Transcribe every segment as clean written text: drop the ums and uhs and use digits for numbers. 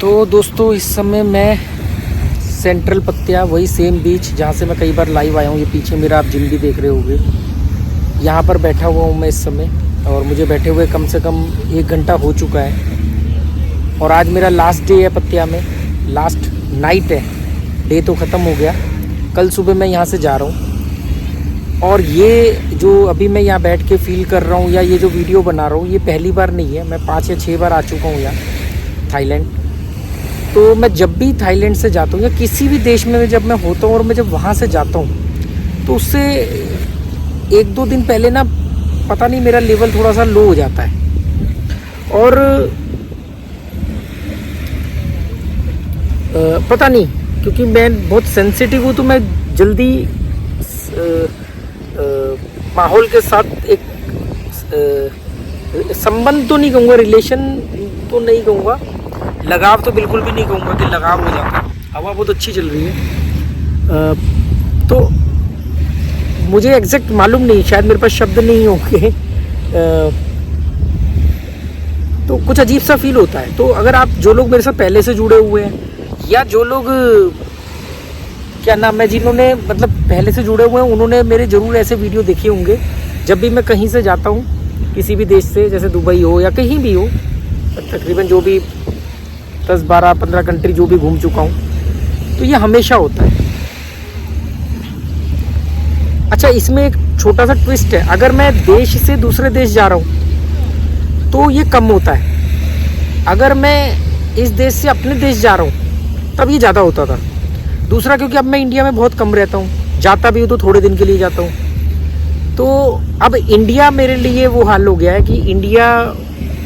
तो दोस्तों इस समय मैं सेंट्रल पत्तिया, वही सेम बीच जहाँ से मैं कई बार लाइव आया हूँ। ये पीछे मेरा आप जिम भी देख रहे होंगे, यहाँ पर बैठा हुआ हूँ मैं इस समय। और मुझे बैठे हुए कम से कम 1 घंटा हो चुका है। और आज मेरा लास्ट डे है पत्तिया में, लास्ट नाइट है, डे तो ख़त्म हो गया। कल सुबह मैं यहाँ से जा रहा हूँ। और ये जो अभी मैं यहाँ बैठ के फील कर रहा हूँ या ये जो वीडियो बना रहा हूँ, ये पहली बार नहीं है। मैं 5 या 6 बार आ चुका हूँ यहाँ थाईलैंड। तो मैं जब भी थाईलैंड से जाता हूँ या किसी भी देश में जब मैं होता हूँ और मैं जब वहाँ से जाता हूँ, तो उससे 1-2 दिन पहले ना पता नहीं मेरा लेवल थोड़ा सा लो हो जाता है। और पता नहीं, क्योंकि मैं बहुत सेंसिटिव हूँ, तो मैं जल्दी माहौल के साथ एक संबंध तो नहीं कहूँगा, रिलेशन तो नहीं कहूँगा, लगाव तो बिल्कुल भी नहीं कहूँगा कि लगाव हो जाता है। हवा बहुत अच्छी चल रही है। तो मुझे एग्जैक्ट मालूम नहीं, शायद मेरे पास शब्द नहीं होंगे। तो कुछ अजीब सा फील होता है। तो अगर आप जो लोग मेरे साथ पहले से जुड़े हुए हैं या जो लोग क्या नाम है, जिन्होंने मतलब पहले से जुड़े हुए हैं, उन्होंने मेरे ज़रूर ऐसे वीडियो देखे होंगे। जब भी मैं कहीं से जाता हूँ, किसी भी देश से, जैसे दुबई हो या कहीं भी हो, तकरीबन जो भी 10, 12, 15 कंट्री जो भी घूम चुका हूँ, तो ये हमेशा होता है। अच्छा, इसमें एक छोटा सा ट्विस्ट है। अगर मैं देश से दूसरे देश जा रहा हूँ तो ये कम होता है। अगर मैं इस देश से अपने देश जा रहा हूँ तब ये ज़्यादा होता था। दूसरा, क्योंकि अब मैं इंडिया में बहुत कम रहता हूँ, जाता भी हूँ तो थोड़े दिन के लिए जाता हूँ। तो अब इंडिया मेरे लिए वो हाल हो गया है कि इंडिया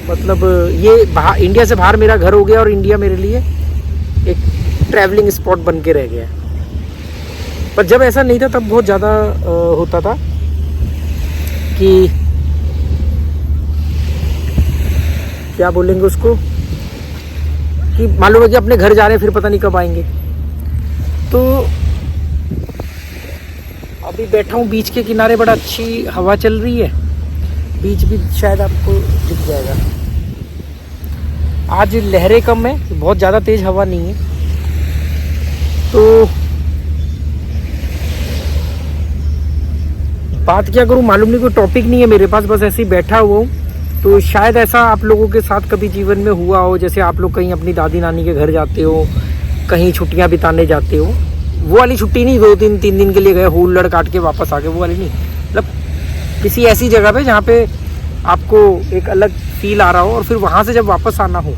मतलब ये इंडिया से बाहर मेरा घर हो गया और इंडिया मेरे लिए एक ट्रैवलिंग स्पॉट बन के रह गया है। पर जब ऐसा नहीं था तब बहुत ज़्यादा होता था कि क्या बोलेंगे उसको, कि मालूम है कि अपने घर जा रहे हैं, फिर पता नहीं कब आएंगे। तो अभी बैठा हूँ बीच के किनारे, बड़ा अच्छी हवा चल रही है। बीच भी शायद आपको दिख जाएगा। आज लहरें कम है, बहुत ज़्यादा तेज़ हवा नहीं है। तो बात क्या करूँ मालूम नहीं, कोई टॉपिक नहीं है मेरे पास, बस ऐसे ही बैठा हुआ हूँ। तो शायद ऐसा आप लोगों के साथ कभी जीवन में हुआ हो, जैसे आप लोग कहीं अपनी दादी नानी के घर जाते हो, कहीं छुट्टियाँ बिताने जाते हो। वो वाली छुट्टी नहीं, 2-3 दिन के लिए गए, हुल्लड़ काट के वापस आ गए, वो वाली नहीं। मतलब किसी ऐसी जगह पे जहाँ पे आपको एक अलग फील आ रहा हो और फिर वहाँ से जब वापस आना हो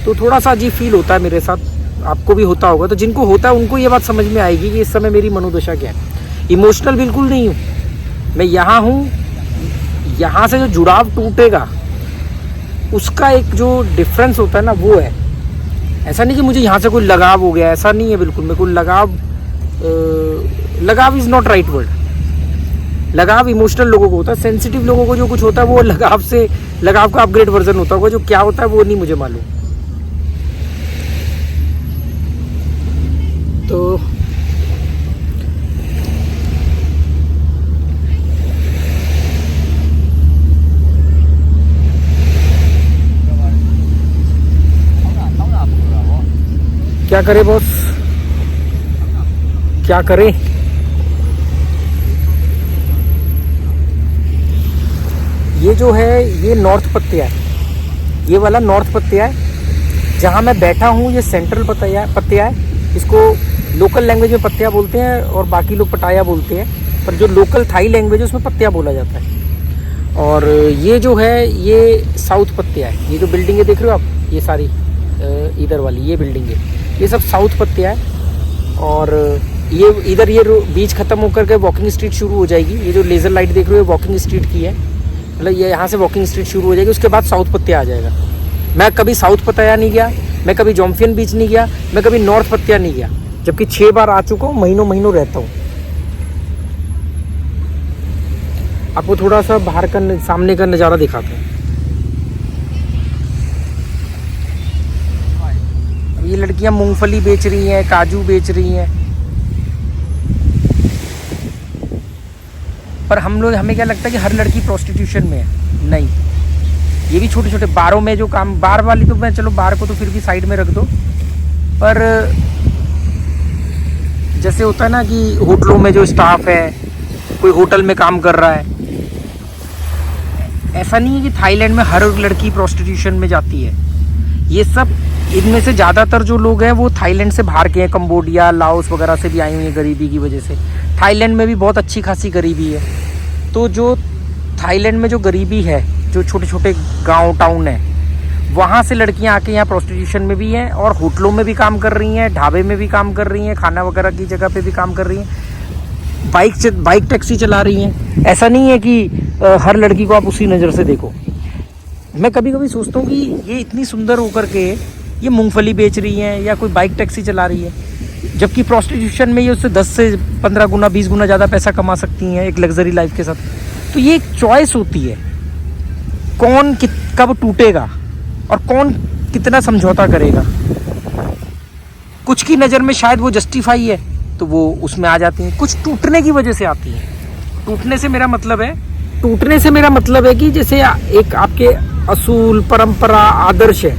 तो थोड़ा सा अजीब फील होता है मेरे साथ। आपको भी होता होगा। तो जिनको होता है उनको ये बात समझ में आएगी कि इस समय मेरी मनोदशा क्या है। इमोशनल बिल्कुल नहीं हूँ मैं, यहाँ हूँ। यहाँ से जो जुड़ाव टूटेगा उसका एक जो डिफरेंस होता है ना, वो है। ऐसा नहीं कि मुझे यहाँ से कोई लगाव हो गया, ऐसा नहीं है बिल्कुल। मेरे को लगाव इज़ नॉट राइट वर्ड। लगाव इमोशनल लोगों को होता है, सेंसिटिव लोगों को जो कुछ होता है वो लगाव का अपग्रेड वर्जन होता होगा। जो क्या होता है वो नहीं मुझे मालूम। तो क्या करें बॉस, क्या करें। ये जो है ये नॉर्थ पत्तिया है, ये वाला नॉर्थ पत्तिया है। जहाँ मैं बैठा हूँ ये सेंट्रल पत्तिया है। इसको लोकल लैंग्वेज में पत्तिया बोलते हैं और बाकी लोग पटाया बोलते हैं, पर जो लोकल थाई लैंग्वेज है उसमें पत्तिया बोला जाता है। और ये जो है ये साउथ पत्तिया है। ये जो बिल्डिंगें देख रहे हो आप, ये सारी इधर वाली ये बिल्डिंग है, ये सब साउथ पत्तिया है। और ये इधर ये बीच ख़त्म होकर के वॉकिंग स्ट्रीट शुरू हो जाएगी। ये जो लेज़र लाइट देख रहे हो वॉकिंग स्ट्रीट की है, मतलब ये यहाँ से वॉकिंग स्ट्रीट शुरू हो जाएगी। उसके बाद साउथ पत्तिया आ जाएगा। मैं कभी साउथ पत्तिया नहीं गया, मैं कभी जोम्फियन बीच नहीं गया, मैं कभी नॉर्थ पत्तिया नहीं गया, जबकि 6 बार आ चुका हूँ, महीनों रहता हूँ। आपको थोड़ा सा बाहर का सामने का नज़ारा दिखाता हूँ। ये लड़कियां मूंगफली बेच रही हैं, काजू बेच रही हैं। पर हमें क्या लगता है कि हर लड़की प्रोस्टिट्यूशन में है। नहीं, ये भी छोटे छोटे बारों में जो काम, बार वाली तो मैं चलो बार को तो फिर भी साइड में रख दो, पर जैसे होता है ना कि होटलों में जो स्टाफ है, कोई होटल में काम कर रहा है, ऐसा नहीं है कि थाईलैंड में हर लड़की प्रोस्टिट्यूशन में जाती है। ये सब, इनमें से ज़्यादातर जो लोग हैं वो थाईलैंड से बाहर के हैं, कंबोडिया, लाओस वगैरह से भी आई हुई हैं गरीबी की वजह से। थाईलैंड में भी बहुत अच्छी खासी गरीबी है। तो जो थाईलैंड में जो गरीबी है, जो छोटे छोटे गांव टाउन है, वहाँ से लड़कियाँ आके यहाँ प्रोस्टिट्यूशन में भी हैं और होटलों में भी काम कर रही हैं, ढाबे में भी काम कर रही हैं, खाना वगैरह की जगह पे भी काम कर रही हैं, बाइक टैक्सी चला रही हैं। ऐसा नहीं है कि हर लड़की को आप उसी नज़र से देखो। मैं कभी कभी सोचता हूँ कि ये इतनी सुंदर होकर के ये मूंगफली बेच रही हैं या कोई बाइक टैक्सी चला रही है, जबकि प्रोस्टिट्यूशन में ये उससे 10 से 15 गुना 20 गुना ज़्यादा पैसा कमा सकती हैं एक लग्जरी लाइफ के साथ। तो ये एक चॉइस होती है, कौन कब टूटेगा और कौन कितना समझौता करेगा। कुछ की नज़र में शायद वो जस्टिफाई है तो वो उसमें आ जाती हैं, कुछ टूटने की वजह से आती हैं। टूटने से मेरा मतलब है कि जैसे एक आपके असूल, परंपरा, आदर्श है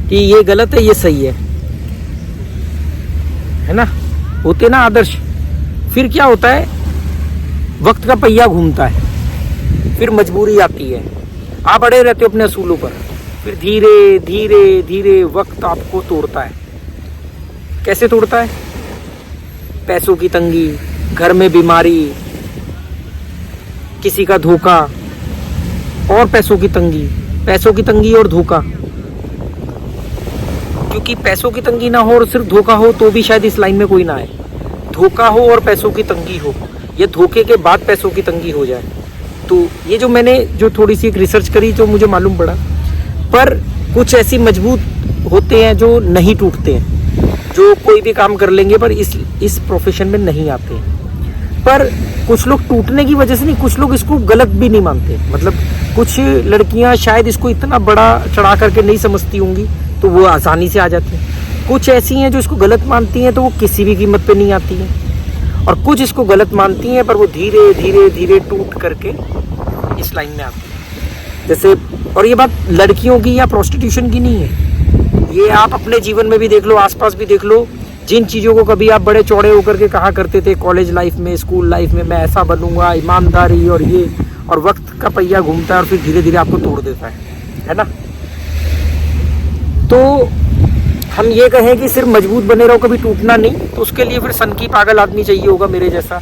कि ये गलत है, ये सही है ना, होते ना आदर्श। फिर क्या होता है, वक्त का पहिया घूमता है, फिर मजबूरी आती है, आप अड़े रहते हो अपने असूलों पर, फिर धीरे धीरे धीरे वक्त आपको तोड़ता है। कैसे तोड़ता है? पैसों की तंगी, घर में बीमारी, किसी का धोखा और पैसों की तंगी और धोखा। क्योंकि पैसों की तंगी ना हो और सिर्फ धोखा हो तो भी शायद इस लाइन में कोई ना आए। धोखा हो और पैसों की तंगी हो, या धोखे के बाद पैसों की तंगी हो जाए। तो ये जो मैंने जो थोड़ी सी एक रिसर्च करी तो मुझे मालूम पड़ा, पर कुछ ऐसी मजबूत होते हैं जो नहीं टूटते हैं, जो कोई भी काम कर लेंगे पर इस प्रोफेशन में नहीं आते हैं। पर कुछ लोग टूटने की वजह से नहीं, कुछ लोग इसको गलत भी नहीं मानते। मतलब कुछ लड़कियां शायद इसको इतना बड़ा चढ़ा करके नहीं समझती होंगी तो वो आसानी से आ जाती हैं। कुछ ऐसी हैं जो इसको गलत मानती हैं तो वो किसी भी कीमत पे नहीं आती हैं, और कुछ इसको गलत मानती हैं पर वो धीरे धीरे धीरे टूट करके इस लाइन में आती हैं। जैसे, और ये बात लड़कियों की या प्रोस्टिट्यूशन की नहीं है, ये आप अपने जीवन में भी देख लो, आसपास भी देख लो। जिन चीज़ों को कभी आप बड़े चौड़े होकर के कहा करते थे कॉलेज लाइफ में, स्कूल लाइफ में, मैं ऐसा बनूंगा, ईमानदारी और ये, और वक्त का पहिया घूमता है और फिर धीरे धीरे आपको तोड़ देता है ना। तो हम ये कहें कि सिर्फ मजबूत बने रहो, कभी टूटना नहीं, तो उसके लिए फिर सन की पागल आदमी चाहिए होगा मेरे जैसा,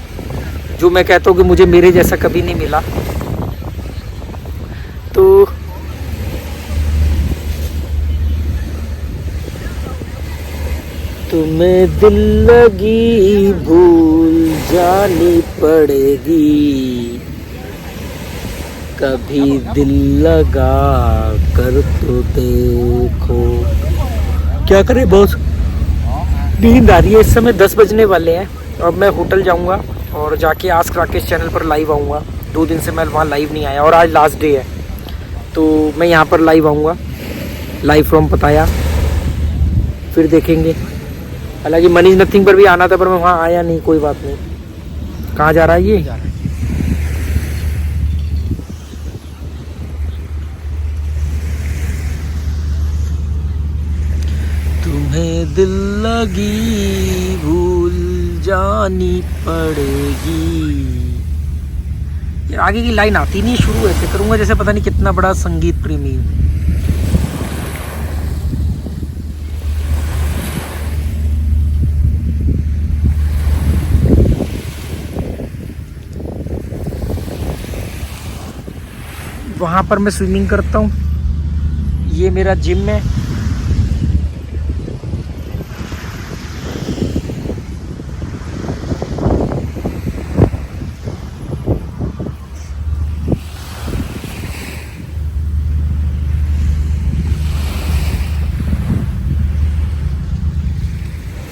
जो मैं कहता हूँ कि मुझे मेरे जैसा कभी नहीं मिला। तो तुम्हें दिल लगी भूल जानी पड़ेगी, कभी दिल लगा कर तो देखो। क्या करे बॉस, नींद आ रही है। इस समय 10 बजने वाले हैं। अब मैं होटल जाऊंगा और जाके आस्क राकेश चैनल पर लाइव आऊँगा। 2 दिन से मैं वहाँ लाइव नहीं आया और आज लास्ट डे है तो मैं यहाँ पर लाइव आऊँगा, लाइव फ्रॉम पताया। फिर देखेंगे। हालांकि मनीष नथिंग पर भी आना था पर मैं वहाँ आया नहीं, कोई बात नहीं। कहाँ जा रहा है ये? तुम्हें दिल लगी भूल जानी पड़ेगी। ये आगे की लाइन आती नहीं, शुरू ऐसे करूँगा जैसे पता नहीं कितना बड़ा संगीत प्रेमी हूँ। वहाँ पर मैं स्विमिंग करता हूँ, ये मेरा जिम है।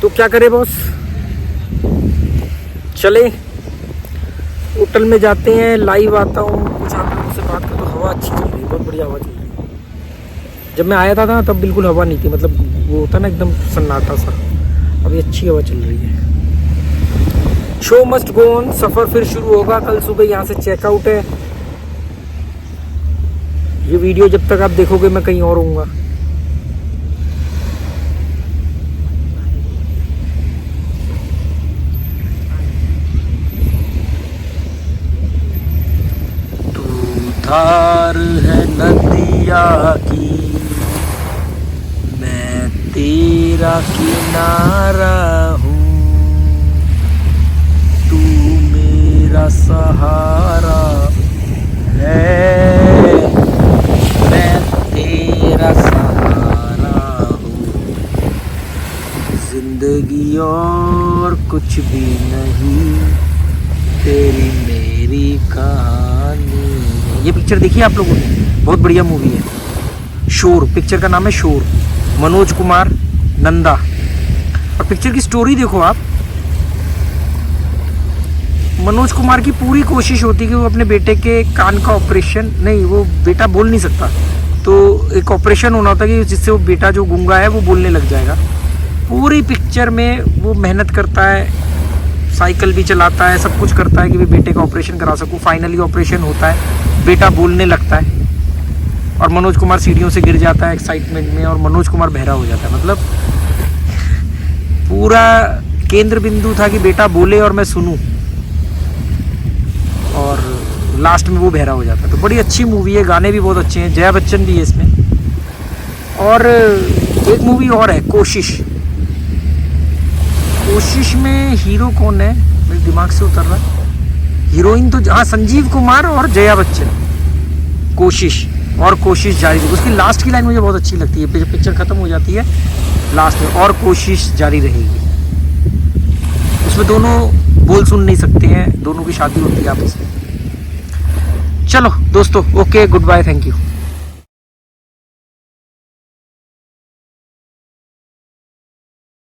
तो क्या करे बॉस, चले होटल में जाते हैं, लाइव आता हूँ, कुछ आप लोगों से बात कर। तो हवा अच्छी चल रही है, बहुत बढ़िया हवा चल रही है। जब मैं आया था ना तब बिल्कुल हवा नहीं थी, मतलब वो होता ना एकदम सन्नाटा सा। अभी अच्छी हवा चल रही है। शो मस्ट गो ऑन, सफ़र फिर शुरू होगा। कल सुबह यहाँ से चेकआउट है। ये वीडियो जब तक आप देखोगे मैं कहीं और होऊंगा। तू धार है नदिया की, मैं तेरा किनारा हूँ, तू मेरा सहारा है, मैं तेरा सहारा हूँ, जिंदगी और कुछ भी नहीं, तेरी मेरी कहानी। ये पिक्चर देखी आप लोगों ने? बहुत बढ़िया मूवी है। शोर, पिक्चर का नाम है शोर। मनोज कुमार, नंदा। और पिक्चर की स्टोरी देखो आप। मनोज कुमार की पूरी कोशिश होती है कि वो अपने बेटे के कान का ऑपरेशन, नहीं वो बेटा बोल नहीं सकता, तो एक ऑपरेशन होना होता है कि जिससे वो बेटा जो गूंगा है वो बोलने लग जाएगा। पूरी पिक्चर में वो मेहनत करता है, साइकिल भी चलाता है, सब कुछ करता है कि भाई बेटे का ऑपरेशन करा सकूं। फाइनली ऑपरेशन होता है, बेटा बोलने लगता है और मनोज कुमार सीढ़ियों से गिर जाता है एक्साइटमेंट में और मनोज कुमार बहरा हो जाता है। मतलब पूरा केंद्र बिंदु था कि बेटा बोले और मैं सुनूं, और लास्ट में वो बहरा हो जाता है। तो बड़ी अच्छी मूवी है, गाने भी बहुत अच्छे हैं, जया बच्चन भी है इसमें। और एक मूवी और है कोशिश। कोशिश में हीरो कौन है मेरे दिमाग से उतर रहा, हीरोइन तो हाँ संजीव कुमार और जया बच्चन। कोशिश और कोशिश जारी रहेगी, उसकी लास्ट की लाइन मुझे बहुत अच्छी लगती है। पिक्चर खत्म हो जाती है लास्ट में, और कोशिश जारी रहेगी। उसमें दोनों बोल सुन नहीं सकते हैं, दोनों की शादी होती है आपस में। चलो दोस्तों, okay, good bye, thank you.